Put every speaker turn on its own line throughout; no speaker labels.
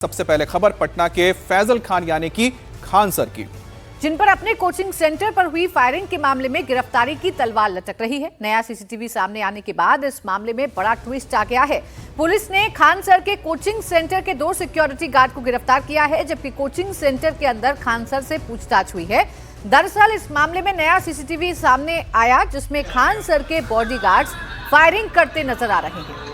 सबसे पहले खबर पटना के फैजल खान यानी कि खान सर की,
जिन पर अपने कोचिंग सेंटर पर हुई फायरिंग के मामले में गिरफ्तारी की तलवार लटक रही है। नया सीसीटीवी सामने आने के बाद इस मामले में बड़ा ट्विस्ट आ गया है। पुलिस ने खान सर के कोचिंग सेंटर के 2 सिक्योरिटी गार्ड को गिरफ्तार किया है, जबकि कोचिंग सेंटर के अंदर खान सर से पूछताछ हुई है। दरअसल इस मामले में नया सीसीटीवी सामने आया, जिसमें खान सर के बॉडीगार्ड्स फायरिंग करते नजर आ रहे हैं।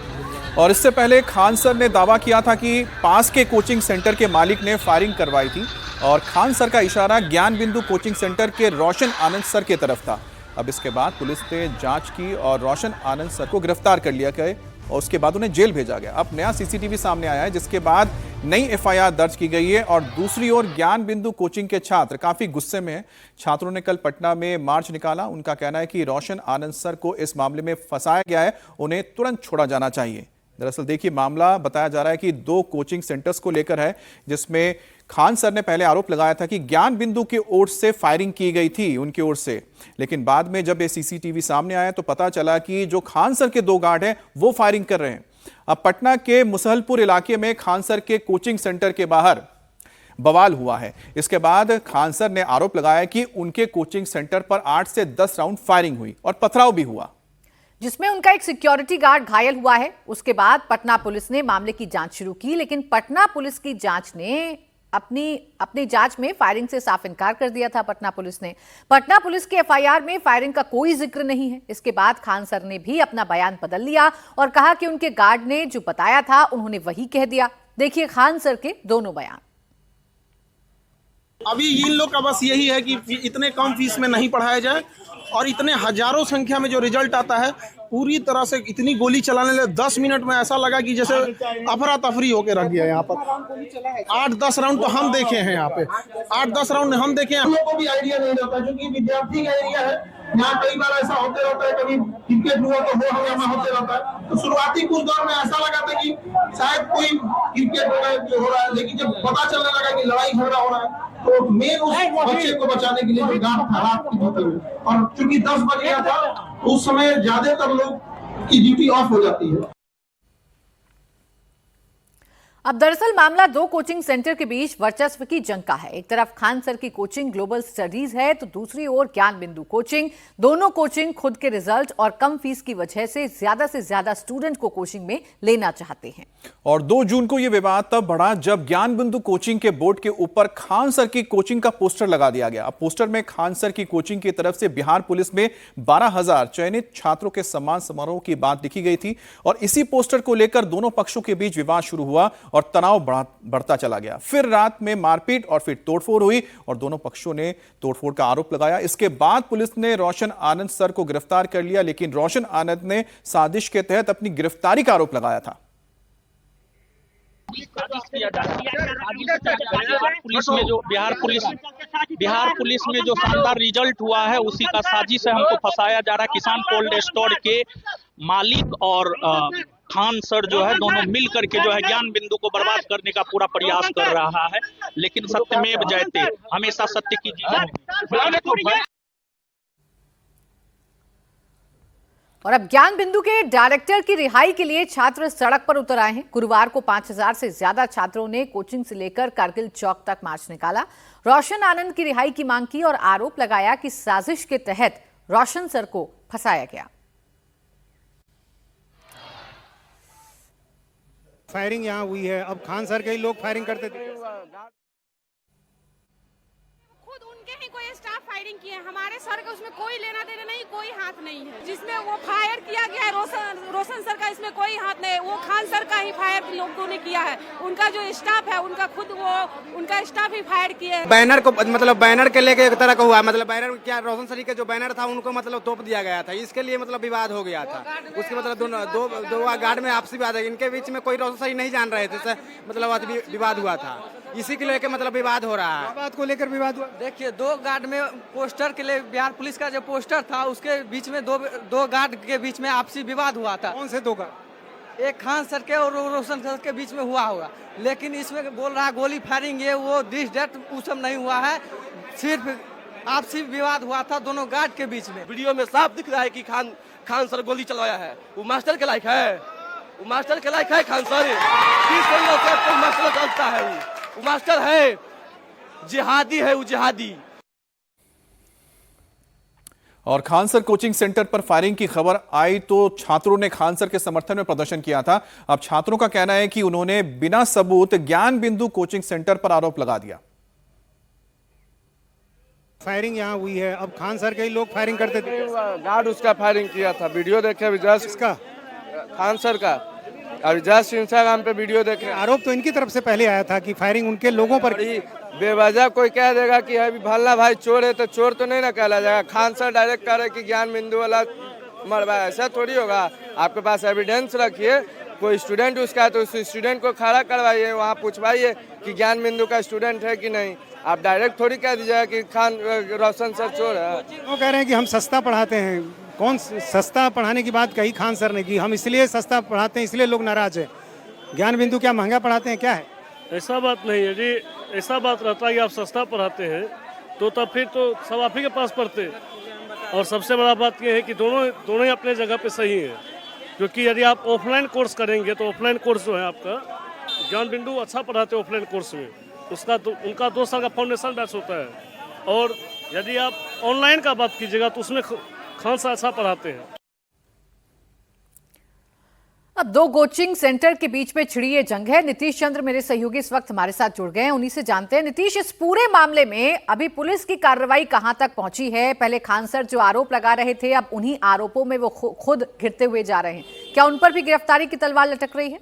और इससे पहले खान सर ने दावा किया था कि पास के कोचिंग सेंटर के मालिक ने फायरिंग करवाई थी और खान सर का इशारा ज्ञान बिंदु कोचिंग सेंटर के रोशन आनंद सर की तरफ था। अब इसके बाद पुलिस ने जांच की और रोशन आनंद सर को गिरफ्तार कर लिया गया और उसके बाद उन्हें जेल भेजा गया। अब नया सीसीटीवी सामने आया है, जिसके बाद नई एफआईआर दर्ज की गई है। और दूसरी ओर ज्ञान बिंदु कोचिंग के छात्र काफी गुस्से में हैं। छात्रों ने कल पटना में मार्च निकाला। उनका कहना है कि रोशन आनंद सर को इस मामले में फंसाया गया है, उन्हें तुरंत छोड़ा जाना चाहिए। दरअसल देखिए, मामला बताया जा रहा है कि 2 कोचिंग सेंटर्स को लेकर है, जिसमें खान सर ने पहले आरोप लगाया था कि ज्ञान बिंदु की ओर से फायरिंग की गई थी उनकी ओर से, लेकिन बाद में जब ये सीसीटीवी सामने आया तो पता चला कि जो खान सर के 2 गार्ड हैं वो फायरिंग कर रहे हैं। अब पटना के मुसहलपुर इलाके में खान सर के कोचिंग सेंटर के बाहर बवाल हुआ है। इसके बाद खान सर ने आरोप लगाया कि उनके कोचिंग सेंटर पर 8 से 10 राउंड फायरिंग हुई और पथराव भी हुआ,
जिसमें उनका एक सिक्योरिटी गार्ड घायल हुआ है। उसके बाद पटना पुलिस ने मामले की जांच शुरू की, लेकिन पटना पुलिस की जांच ने अपनी जांच में फायरिंग से साफ इनकार कर दिया था। पटना पुलिस की एफआईआर में फायरिंग का कोई जिक्र नहीं है। इसके बाद खान सर ने भी अपना बयान बदल लिया और कहा कि उनके गार्ड ने जो बताया था उन्होंने वही कह दिया। देखिए खान सर के दोनों बयान।
अभी इन लोग का बस यही है कि इतने कम फीस में नहीं पढ़ाया जाए और इतने हजारों संख्या में जो रिजल्ट आता है पूरी तरह से इतनी गोली चलाने लगे। 10 मिनट में ऐसा लगा कि जैसे अफरा तफरी होके रख गया। यहाँ पर 8-10 राउंड तो हम देखे हैं। यहाँ पे 8-10 राउंड हम देखे हैं। हम लोग को भी आइडिया नहीं रहता, क्योंकि विद्यार्थी का एरिया है। यहाँ कई बार ऐसा होते रहता है, कभी क्रिकेट हुआ तो वो हमें होते रहता है। तो शुरुआती कुछ दौर में ऐसा लगा था कि शायद कोई क्रिकेट हो रहा है, लेकिन जब पता चलने लगा कि लड़ाई झगड़ा हो रहा है तो मेन उस बच्चे को बचाने के लिए जो गार्ड था रात की ड्यूटी में, और चूंकि 10 बज गया था उस समय ज्यादातर लोग की ड्यूटी ऑफ हो जाती है।
अब दरअसल मामला 2 कोचिंग सेंटर के बीच वर्चस्व की जंग का है। एक तरफ खान सर की कोचिंग ग्लोबल स्टडीज है, तो दूसरी ओर ज्ञान बिंदु कोचिंग। दोनों कोचिंग खुद के रिजल्ट और कम फीस की वजह से ज्यादा स्टूडेंट को कोचिंग में लेना चाहते हैं।
और 2 जून को यह विवाद तब बढ़ा जब ज्ञान बिंदु कोचिंग के बोर्ड के ऊपर खान सर की कोचिंग का पोस्टर लगा दिया गया। अब पोस्टर में खान सर की कोचिंग की तरफ से बिहार पुलिस में 12,000 चयनित छात्रों के सम्मान समारोह की बात लिखी गई थी और इसी पोस्टर को लेकर दोनों पक्षों के बीच विवाद शुरू हुआ और तनाव बढ़ता चला गया। फिर रात में मारपीट और फिर तोड़फोड़ हुई और दोनों पक्षों ने तोड़फोड़ का आरोप लगाया। इसके बाद पुलिस ने रोशन आनंद सर को गिरफ्तार कर लिया, लेकिन रोशन आनंद ने साजिश के तहत अपनी गिरफ्तारी का आरोप लगाया था।
बिहार पुलिस में जो शानदार रिजल्ट हुआ है उसी का साजिश है, हमको फंसाया जा रहा है। किसान कोल्ड स्टोर के मालिक और खान सर जो है दोनों मिल करके जो है ज्ञान बिंदु को बर्बाद करने का पूरा प्रयास कर रहा है, लेकिन सत्यमेव जयते, हमेशा सत्य की जीत।
और अब ज्ञान बिंदु के डायरेक्टर की रिहाई के लिए छात्र सड़क पर उतर आए हैं। गुरुवार को 5,000 से ज्यादा छात्रों ने कोचिंग से लेकर कारगिल चौक तक मार्च निकाला। रोशन आनंद की रिहाई की मांग की और आरोप लगाया कि साजिश के तहत रोशन सर को फंसाया गया।
फायरिंग यहाँ हुई है। अब खान सर के ही लोग फायरिंग करते थे।
खुद उनके ही कोई स्टाफ फायरिंग किए, हमारे सर का उसमें कोई लेना देना नहीं, कोई हाथ नहीं है। जिसमें वो फायर किया गया है रोशन सर का इसमें कोई हाथ नहीं, वो खान सर का ही फायर लोगों ने किया है। उनका जो स्टाफ है उनका खुद उनका स्टाफ ही फायर किया है।
बैनर को मतलब बैनर के लेके एक तरह का हुआ, मतलब बैनर क्या रोशन सर के जो बैनर था उनको मतलब तोप दिया गया था, इसके लिए मतलब विवाद हो गया था। उसके मतलब दो गार्ड में आपसी विवाद है, इनके बीच में कोई रोशन सर नहीं जान रहे थे, मतलब विवाद हुआ था, इसी के लेके मतलब विवाद हो रहा है। बात को लेकर विवाद हुआ।
देखिए 2 गार्ड में पोस्टर के लिए बिहार पुलिस का जो पोस्टर था उसके बीच में दो गार्ड के बीच में आपसी विवाद हुआ था।
कौन से 2 गार्ड?
एक खान सर के और रोशन सर के बीच में हुआ होगा, लेकिन इसमें बोल रहा है गोली फायरिंग ये वो दिस डेट वो सब नहीं हुआ है, सिर्फ आपसी विवाद हुआ था दोनों गार्ड के बीच में।
वीडियो में साफ दिख रहा है कि खान सर गोली चलाया है। वो मास्टर के लायक है?
वो मास्टर के लायक है खान सर? 20 सालों से कोई मास्टर चलता है, वो मास्टर है, जिहादी है, वो जिहादी।
और खान सर कोचिंग सेंटर पर फायरिंग की खबर आई तो छात्रों ने खान सर के समर्थन में प्रदर्शन किया था। अब छात्रों का कहना है कि उन्होंने बिना सबूत ज्ञान बिंदु कोचिंग सेंटर पर आरोप लगा दिया।
फायरिंग यहाँ हुई है, अब खान सर के ही लोग फायरिंग करते थे।
गार्ड उसका फायरिंग किया था, वीडियो देखे अभी जस्ट।
इसका
खान सर का अभी जस्ट इंस्टाग्राम पे वीडियो देखे।
आरोप तो इनकी तरफ से पहले आया था कि फायरिंग उनके लोगों पर।
बेवजह कोई कह देगा कि अभी भल्ला भाई चोर है तो चोर तो नहीं ना कहला जाएगा। खान सर डायरेक्ट कह रहे कि ज्ञान बिंदु वाला मरवाया, ऐसा थोड़ी होगा। आपके पास एविडेंस रखिए, कोई स्टूडेंट उसका है तो उस स्टूडेंट को खड़ा करवाइए, वहाँ पूछवाइए कि ज्ञान बिंदु का स्टूडेंट है कि नहीं। आप डायरेक्ट थोड़ी कह दीजिएगा कि खान रोशन सर चोर है।
वो कह रहे हैं कि हम सस्ता पढ़ाते हैं। कौन सस्ता पढ़ाने की बात कही खान सर ने की, हम इसलिए सस्ता पढ़ाते हैं इसलिए लोग नाराज है। ज्ञान बिंदु क्या महंगा पढ़ाते हैं, क्या है?
ऐसा बात नहीं है जी। ऐसा बात रहता है कि आप सस्ता पढ़ाते हैं तो तब फिर तो सब आप ही के पास पढ़ते। और सबसे बड़ा बात यह है कि दोनों ही अपने जगह पे सही है, क्योंकि यदि आप ऑफलाइन कोर्स करेंगे तो ऑफलाइन कोर्स जो है आपका ज्ञान बिंदु अच्छा पढ़ाते हैं ऑफलाइन कोर्स में, उसका तो उनका 2 साल का फाउंडेशन बैच होता है। और यदि आप ऑनलाइन का बात कीजिएगा तो उसमें खान सर अच्छा पढ़ाते हैं।
अब 2 कोचिंग सेंटर के बीच में छिड़ी ये जंग है। नीतीश चंद्र मेरे सहयोगी इस वक्त हमारे साथ जुड़ गए हैं, उन्हीं से जानते हैं। नीतीश, इस पूरे मामले में अभी पुलिस की कार्रवाई कहां तक पहुंची है? पहले खान सर जो आरोप लगा रहे थे, अब उन्हीं आरोपों में वो खुद घिरते हुए जा रहे हैं, क्या उन पर भी गिरफ्तारी की तलवार लटक रही है?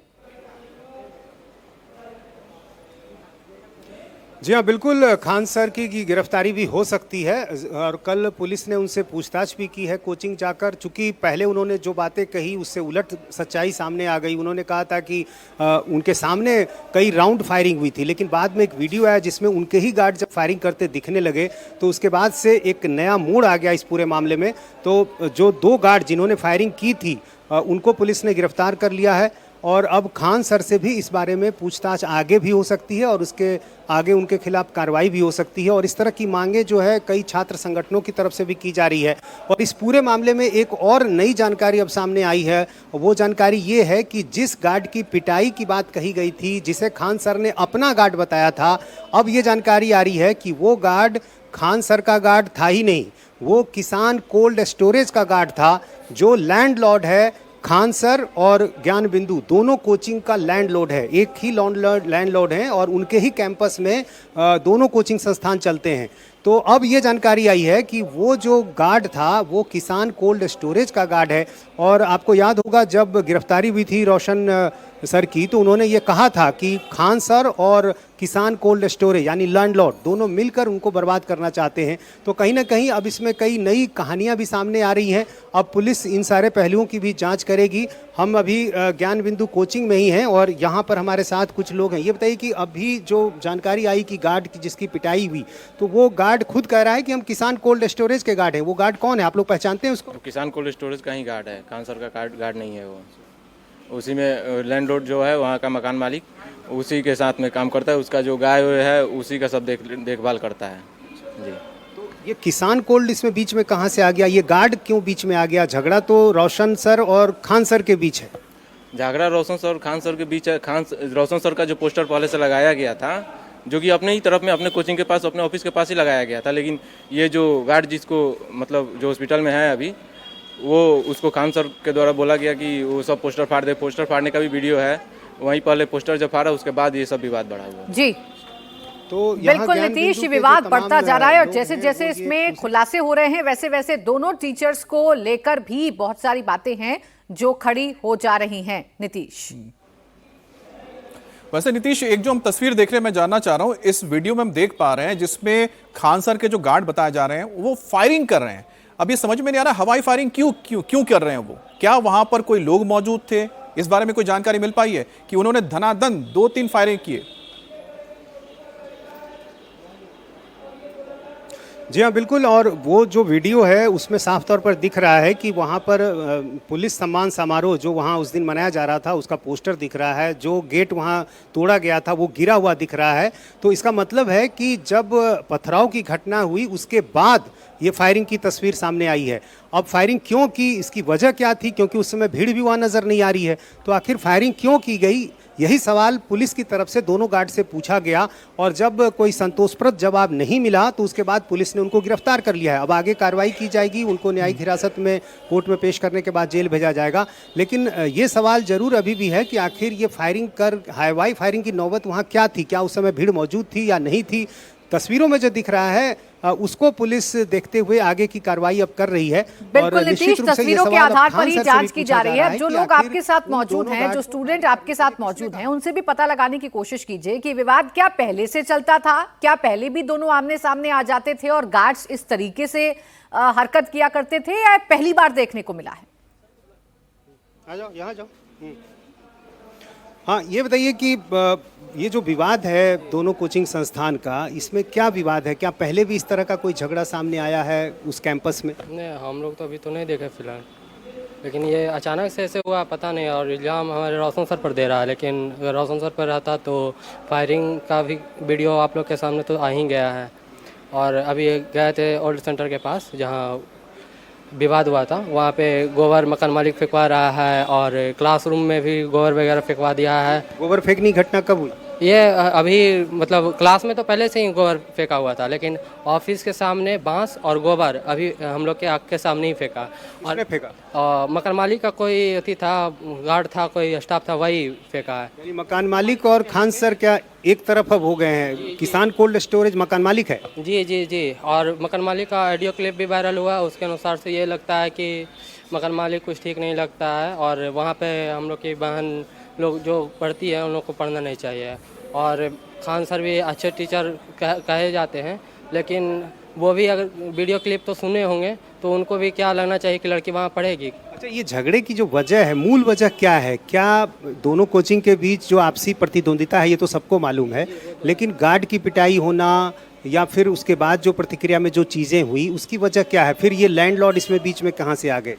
जी हाँ, बिल्कुल खान सर की गिरफ्तारी भी हो सकती है। और कल पुलिस ने उनसे पूछताछ भी की है कोचिंग जाकर, चूंकि पहले उन्होंने जो बातें कही उससे उलट सच्चाई सामने आ गई। उन्होंने कहा था कि उनके सामने कई राउंड फायरिंग हुई थी, लेकिन बाद में एक वीडियो आया जिसमें उनके ही गार्ड जब फायरिंग करते दिखने लगे तो उसके बाद से एक नया मोड़ आ गया इस पूरे मामले में। तो जो 2 गार्ड जिन्होंने फायरिंग की थी उनको पुलिस ने गिरफ्तार कर लिया है। और अब खान सर से भी इस बारे में पूछताछ आगे भी हो सकती है और उसके आगे उनके खिलाफ कार्रवाई भी हो सकती है। और इस तरह की मांगे जो है कई छात्र संगठनों की तरफ से भी की जा रही है। और इस पूरे मामले में एक और नई जानकारी अब सामने आई है, वो जानकारी ये है कि जिस गार्ड की पिटाई की बात कही गई थी, जिसे खान सर ने अपना गार्ड बताया था, अब ये जानकारी आ रही है कि वो गार्ड खान सर का गार्ड था ही नहीं, वो किसान कोल्ड स्टोरेज का गार्ड था, जो लैंडलॉर्ड है। खान सर और ज्ञान बिंदु दोनों कोचिंग का लैंडलॉर्ड है, एक ही लैंडलॉर्ड हैं और उनके ही कैंपस में दोनों कोचिंग संस्थान चलते हैं। तो अब ये जानकारी आई है कि वो जो गार्ड था वो किसान कोल्ड स्टोरेज का गार्ड है। और आपको याद होगा जब गिरफ्तारी हुई थी रोशन सर की, तो उन्होंने ये कहा था कि खान सर और किसान कोल्ड स्टोरेज यानी लैंडलॉर्ड दोनों मिलकर उनको बर्बाद करना चाहते हैं। तो कहीं ना कहीं अब इसमें कई नई कहानियां भी सामने आ रही हैं। अब पुलिस इन सारे पहलुओं की भी जांच करेगी। हम अभी ज्ञान बिंदु कोचिंग में ही हैं और यहाँ पर हमारे साथ कुछ लोग हैं। ये बताइए कि अभी जो जानकारी आई कि गार्ड की जिसकी पिटाई हुई, तो वो गार्ड खुद कह रहा है कि हम किसान कोल्ड स्टोरेज के गार्ड हैं। वो गार्ड कौन है, आप लोग पहचानते हैं उसको?
किसान कोल्ड स्टोरेज का ही गार्ड है, खान सर का गार्ड नहीं है। वो उसी में लैंडलॉर्ड जो है वहाँ का मकान मालिक उसी के साथ में काम करता है। उसका जो गाय है उसी का सब देखभाल करता है जी।
तो ये किसान कोल्ड इसमें बीच में कहाँ से आ गया? ये गार्ड क्यों बीच में आ गया? झगड़ा तो रोशन सर और खान सर के बीच है।
झगड़ा रोशन सर और खान सर के बीच है। रोशन सर का जो पोस्टर पहले से लगाया गया था, जो कि अपने ही तरफ में अपने कोचिंग के पास अपने ऑफिस के पास ही लगाया गया था, लेकिन ये जो गार्ड जिसको मतलब जो हॉस्पिटल में है अभी, वो उसको खान सर के द्वारा बोला गया कि वो सब पोस्टर फाड़ दे। पोस्टर फाड़ने का भी वीडियो है, वहीं पहले पोस्टर जब फाड़ा उसके बाद ये सब विवाद बढ़ा हुआ
जी।
तो
बिल्कुल नीतीश, विवाद बढ़ता जा रहा है और जैसे जैसे इसमें खुलासे हो रहे हैं वैसे वैसे दोनों टीचर्स को लेकर भी बहुत सारी बातें हैं जो खड़ी हो जा रही हैं। नीतीश,
वैसे नीतीश, एक जो हम तस्वीर देख रहे हैं मैं जानना चाह रहा हूं, इस वीडियो में हम देख पा रहे हैं जिसमें खान सर के जो गार्ड बताए जा रहे हैं वो फायरिंग कर रहे हैं। अब ये समझ में नहीं आ रहा हवाई फायरिंग क्यों कर रहे हैं वो? क्या वहां पर कोई लोग मौजूद थे? इस बारे में कोई जानकारी मिल पाई है कि उन्होंने धनाधन 2-3 फायरिंग किए?
जी हाँ, बिल्कुल। और वो जो वीडियो है उसमें साफ तौर पर दिख रहा है कि वहाँ पर पुलिस सम्मान समारोह जो वहाँ उस दिन मनाया जा रहा था उसका पोस्टर दिख रहा है, जो गेट वहाँ तोड़ा गया था वो गिरा हुआ दिख रहा है। तो इसका मतलब है कि जब पथराव की घटना हुई उसके बाद ये फायरिंग की तस्वीर सामने आई है। अब फायरिंग क्यों की, इसकी वजह क्या थी, क्योंकि उस समय भीड़ भी वहाँ नज़र नहीं आ रही है, तो आखिर फायरिंग क्यों की गई, यही सवाल पुलिस की तरफ से दोनों गार्ड से पूछा गया। और जब कोई संतोषप्रद जवाब नहीं मिला तो उसके बाद पुलिस ने उनको गिरफ्तार कर लिया है। अब आगे कार्रवाई की जाएगी, उनको न्यायिक हिरासत में कोर्ट में पेश करने के बाद जेल भेजा जाएगा। लेकिन ये सवाल जरूर अभी भी है कि आखिर ये फायरिंग कर हवाई फायरिंग की नौबत वहाँ क्या थी, क्या उस समय भीड़ मौजूद थी या नहीं थी। तस्वीरों में जो दिख रहा है उसको पुलिस देखते हुए आगे की कार्रवाई अब कर रही है।
बिल्कुल नीतीश, तस्वीरों के आधार पर ही जांच की जा रही है। जो लोग आपके साथ मौजूद हैं, जो स्टूडेंट आपके साथ मौजूद हैं, उनसे भी पता लगाने की कोशिश कीजिए कि विवाद क्या पहले से चलता था, क्या पहले भी दोनों आमने सामने आ जाते थे और गार्ड्स इस तरीके से हरकत किया करते थे, या पहली बार देखने को मिला है।
आ जाओ, यहाँ जाओ। हाँ, ये बताइए कि ये जो विवाद है दोनों कोचिंग संस्थान का, इसमें क्या विवाद है? क्या पहले भी इस तरह का कोई झगड़ा सामने आया है उस कैंपस में?
नहीं, हम लोग तो अभी तो नहीं देखे फिलहाल, लेकिन ये अचानक से ऐसे हुआ पता नहीं। और इल्ज़ाम हमारे रोशन सर पर दे रहा है, लेकिन अगर रोशन सर पर रहता तो फायरिंग का भी वीडियो आप लोग के सामने तो आ ही गया है। और अभी गए थे ओल्ड सेंटर के पास जहाँ विवाद हुआ था, वहाँ पे गोबर मकान मालिक फेंकवा रहा है और क्लासरूम में भी गोबर वगैरह फेंकवा दिया है।
गोबर फेंकनी घटना कब हुई?
ये अभी मतलब क्लास में तो पहले से ही गोबर फेंका हुआ था, लेकिन ऑफिस के सामने बांस और गोबर अभी हम लोग के आँख के सामने ही फेंका। और
फेंका
मकान मालिक का कोई अति था, गार्ड था, कोई स्टाफ था, वही फेंका है।
यानी मकान मालिक और खान सर क्या एक तरफ अब हो गए हैं? किसान कोल्ड स्टोरेज मकान मालिक है?
जी जी जी। और मकान मालिक का ऑडियो क्लिप भी वायरल हुआ, उसके अनुसार से ये लगता है कि मकान मालिक कुछ ठीक नहीं लगता है। और वहाँ पे हम लोग की बहन लोग जो पढ़ती है उन लोग को पढ़ना नहीं चाहिए। और खान सर भी अच्छे टीचर कहे जाते हैं, लेकिन वो भी अगर वीडियो क्लिप तो सुने होंगे तो उनको भी क्या लगना चाहिए कि लड़की वहाँ पढ़ेगी।
अच्छा, ये झगड़े की जो वजह है, मूल वजह क्या है? क्या दोनों कोचिंग के बीच जो आपसी प्रतिद्वंदिता है ये तो सबको मालूम है, लेकिन गार्ड की पिटाई होना या फिर उसके बाद जो प्रतिक्रिया में जो चीज़ें हुई उसकी वजह क्या है? फिर ये लैंडलॉर्ड इसमें बीच में कहाँ से आ गए?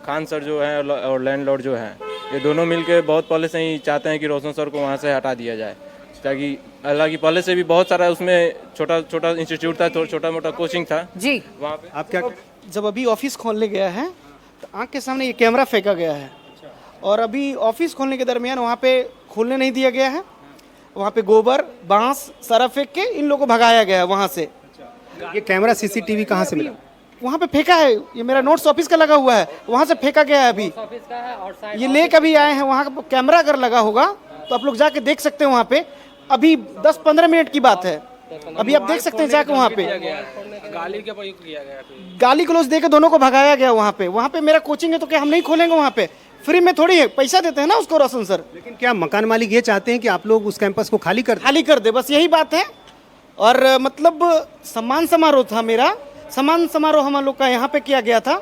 खान सर जो है और लैंडलॉर्ड जो है, ये दोनों मिलके बहुत पहले से ही चाहते हैं कि रोशन सर को वहाँ से हटा दिया जाए, ताकि हालांकि पहले से भी बहुत सारा उसमें छोटा छोटा इंस्टीट्यूट था, छोटा मोटा कोचिंग था
जी।
वहाँ पे
आप क्या
जब अभी ऑफिस खोलने गया है तो आँख के सामने ये कैमरा फेंका गया है, और अभी ऑफिस खोलने के दरमियान वहाँ पे खोलने नहीं दिया गया है। वहाँ पे गोबर बांस सारा फेंक के इन लोगों को भगाया गया है वहाँ से।
ये कैमरा सीसीटीवी कहाँ से मिला?
वहाँ पे फेंका है, ये मेरा नोट्स ऑफिस का लगा हुआ है, वहाँ से फेंका गया है। अभी
ऑफिस का है और साइड
ये ले कभी आए हैं, वहाँ का कैमरा अगर लगा होगा तो आप लोग जाके देख सकते हैं। वहाँ पे अभी 10-15 मिनट की बात है, अभी आप देख सकते हैं जाके वहाँ पे
गाली का प्रयोग किया गया,
गाली गलौज देके दोनों को भगाया गया। वहाँ पे मेरा कोचिंग है तो क्या हम नहीं खोलेंगे? वहाँ पे फ्री में थोड़ी है, पैसा देते हैं ना उसको रोशन सर।
लेकिन क्या मकान मालिक ये चाहते हैं कि आप लोग उस कैंपस को खाली कर
दे, बस यही बात है। और मतलब सम्मान समारोह था, मेरा सम्मान समारोह हम लोग का यहाँ पे किया गया था,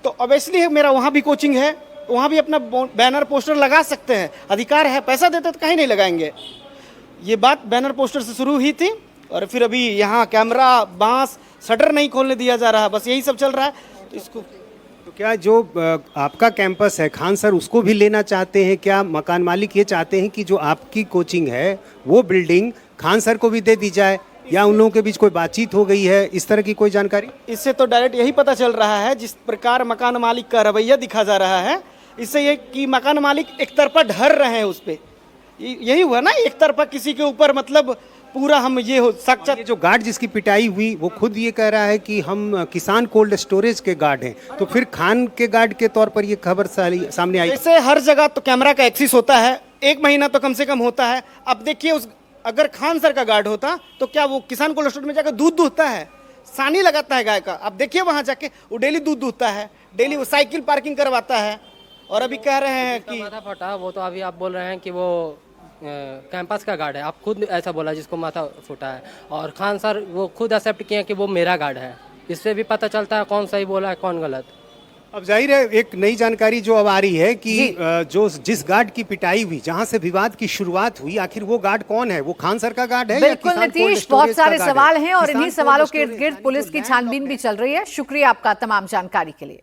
तो ऑब्वियसली मेरा वहाँ भी कोचिंग है, वहाँ भी अपना बैनर पोस्टर लगा सकते हैं, अधिकार है। पैसा देते तो कहीं नहीं लगाएंगे। ये बात बैनर पोस्टर से शुरू हुई थी और फिर अभी यहाँ कैमरा बांस शटर नहीं खोलने दिया जा रहा, बस यही सब चल रहा है। तो इसको
तो क्या जो आपका कैंपस है खान सर उसको भी लेना चाहते हैं? क्या मकान मालिक ये चाहते हैं कि जो आपकी कोचिंग है वो बिल्डिंग खान सर को भी दे दी जाए, या उन लोगों के बीच कोई बातचीत हो गई है? इस तरह की कोई जानकारी?
इससे तो डायरेक्ट यही पता चल रहा है, जिस प्रकार मकान मालिक का रवैया दिखा जा रहा है, इससे ये कि मकान मालिक एक तरफा ढर रहे हैं उस पर। यही हुआ ना, एक तरफा किसी के ऊपर, मतलब पूरा हम ये हो सकता।
ये जो गार्ड जिसकी पिटाई हुई वो खुद ये कह रहा है कि हम किसान कोल्ड स्टोरेज के गार्ड हैं, तो फिर खान के गार्ड के तौर पर ये खबर सामने आई।
ऐसे हर जगह तो कैमरा का एक्सेस होता है, 1 महीना तो कम से कम होता है। अब देखिए अगर खान सर का गार्ड होता तो क्या वो किसान कोल्ड स्टोरेज में जाकर दूध दूहता है, सानी लगाता है गाय का? अब देखिए वहाँ जाके वो डेली दूध दूहता है, डेली वो साइकिल पार्किंग करवाता है। और अभी कह रहे हैं कि
माथा फटा, वो तो अभी आप बोल रहे हैं कि वो कैंपस का गार्ड है। आप खुद ऐसा बोला जिसको माथा फूटा है, और खान सर वो खुद एक्सेप्ट किए कि वो मेरा गार्ड है। इससे भी पता चलता है कौन सही बोला है कौन गलत।
अब जाहिर है एक नई जानकारी जो अब आ रही है कि जो जिस गार्ड की पिटाई हुई, जहां से विवाद की शुरुआत हुई, आखिर वो गार्ड कौन है? वो खान सर का गार्ड है या
बिल्कुल
किसान कोल्ड
नीतीश,
स्टोरेज
बहुत सारे
का गार्ड
सवाल
है?
हैं और
किसान
इन्हीं
कोल्ड
सवालों के
स्टोरेज
इर्द गिर्द
का
पुलिस
जो
की
लैंड
छानबीन भी चल रही है। शुक्रिया आपका तमाम जानकारी के लिए।